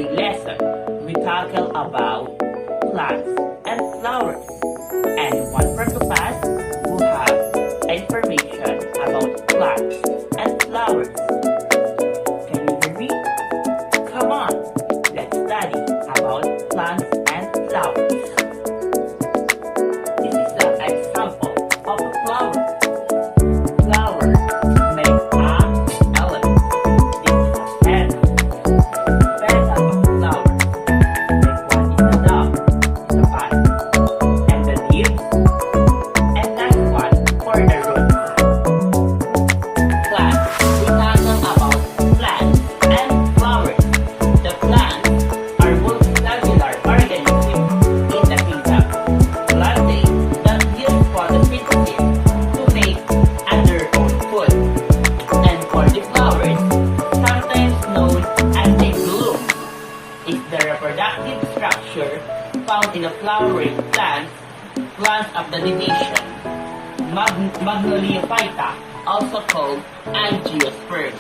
today's lesson, we tackle about plants and flowers. Anyone from the past who has information about plants and flowers? Can you hear me? Come on, let's study about plants and flowers. This is the example of a flower. Flower make a element. This is a petal. Petal of flower. Next one is the dog. It's a bud. And the leaves. And last one for the roots. Class, we tackle about plants and flowers. The plants are multicellular organisms in the kingdom. Planting that use photosynthesis to make their own food. And for the flowers, sometimes known as they bloom, is the reproductive structure found in the flowering plants of the division Magnoliophyta, also called angiosperms.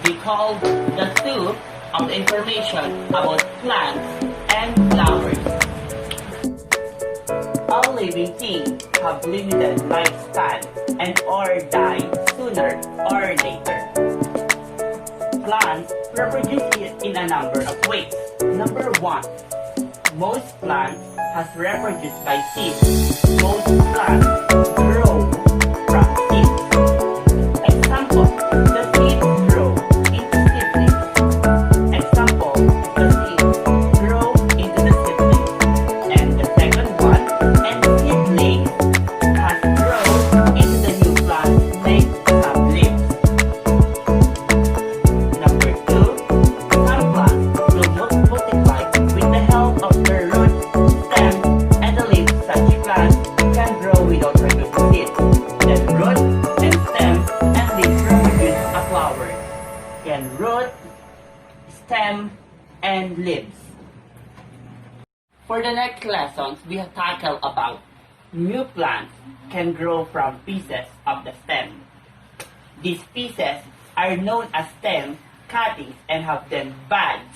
We call the two of the information about plants and flowers. All living things have limited lifespan and or die sooner or later. Plants reproduce in a number of ways. Number 1. Most plants has reproduced by seeds. Most plants grow from seeds. Example, the seeds grow into seedlings. Example, the seeds grow into the seedling. And the second one, and seedlings has grown into the new plant like some leaves. Number 2, some plants will multiply with the help of their roots, stems, and the leaves. Such plants can grow without producing seeds. Then root and stem and leaves reproduce a flower. Then root, stem, and leaves. For the next lessons, we have tackled about new plants can grow from pieces of the stem. These pieces are known as stem cuttings and have then buds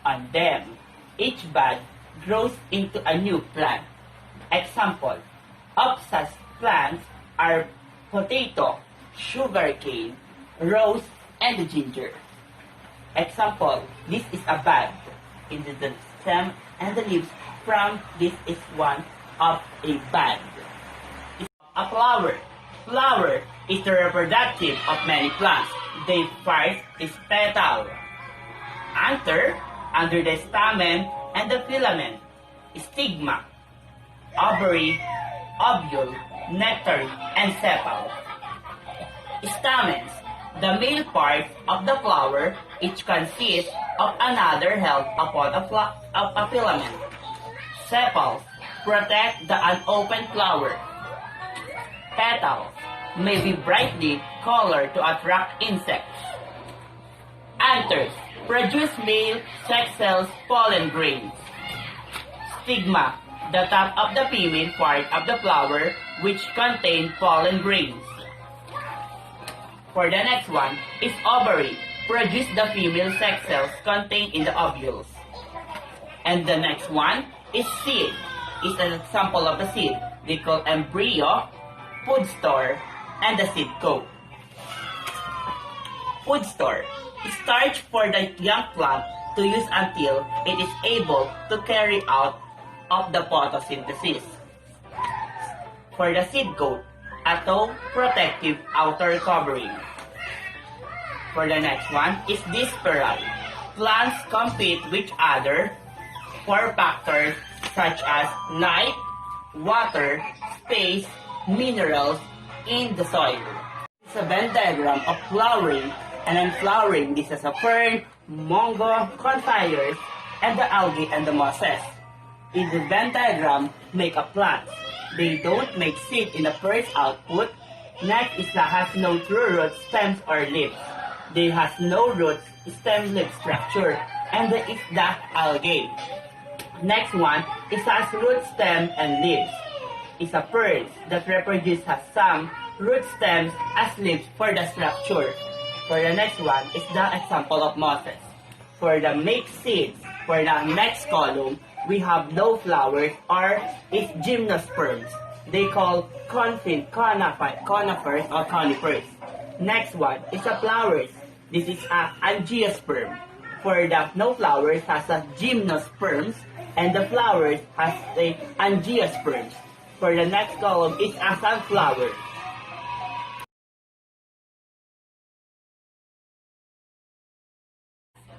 on them. Each bud grows into a new plant. Example of such plants are potato, sugarcane, rose, and ginger. Example, this is a bud. Into the stem and the leaves from this is one of a bud. A flower. Flower is the reproductive of many plants. The first is petal. Anther, under the stamen and the filament. Stigma. Ovary, ovule, nectary, and sepal. Stamens. The male part of the flower, each consists of another held upon a filament. Sepals protect the unopened flower. Petals may be brightly colored to attract insects. Anthers produce male sex cells pollen grains. Stigma, the top of the female part of the flower which contain pollen grains. For the next one is ovary, produce the female sex cells contained in the ovules. And the next one is seed, is an example of the seed. They call embryo, food store, and the seed coat. Food store, starch for the young plant to use until it is able to carry out of the photosynthesis. For the seed coat, a toe protective outer covering. For the next one is disperal. Plants compete with each other for factors such as light, water, space, minerals in the soil. It's a Venn diagram of flowering and unflowering. This is a fern, mongo, conifers, and the algae and the mosses. In the Venn diagram, make a plant. They don't make seed in the first output. Next is that has no true roots, stems, or leaves. They has no roots, stem, leaf structure, and there is the algae. Next one is has root, stem, and leaves. It's a fern that reproduce has some root stems as leaves for the structure. For the next one is the example of mosses. For the make seeds, For the next column, we have low flowers or is gymnosperms. They call conifers or conifers. Next one is a flowers. This is a angiosperm. For the no flowers has a gymnosperms and the flowers has a angiosperms. For the next column is a sunflower.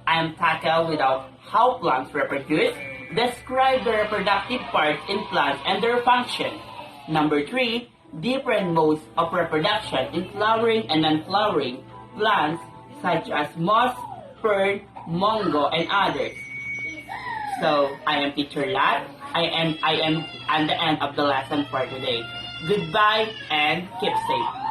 I am tackled without how plants reproduce. Describe the reproductive parts in plants and their function. Number 3, different modes of reproduction in flowering and non-flowering plants such as moss, fern, mango, and others. So, I am Teacher Lat. I am at the end of the lesson for today. Goodbye and keep safe.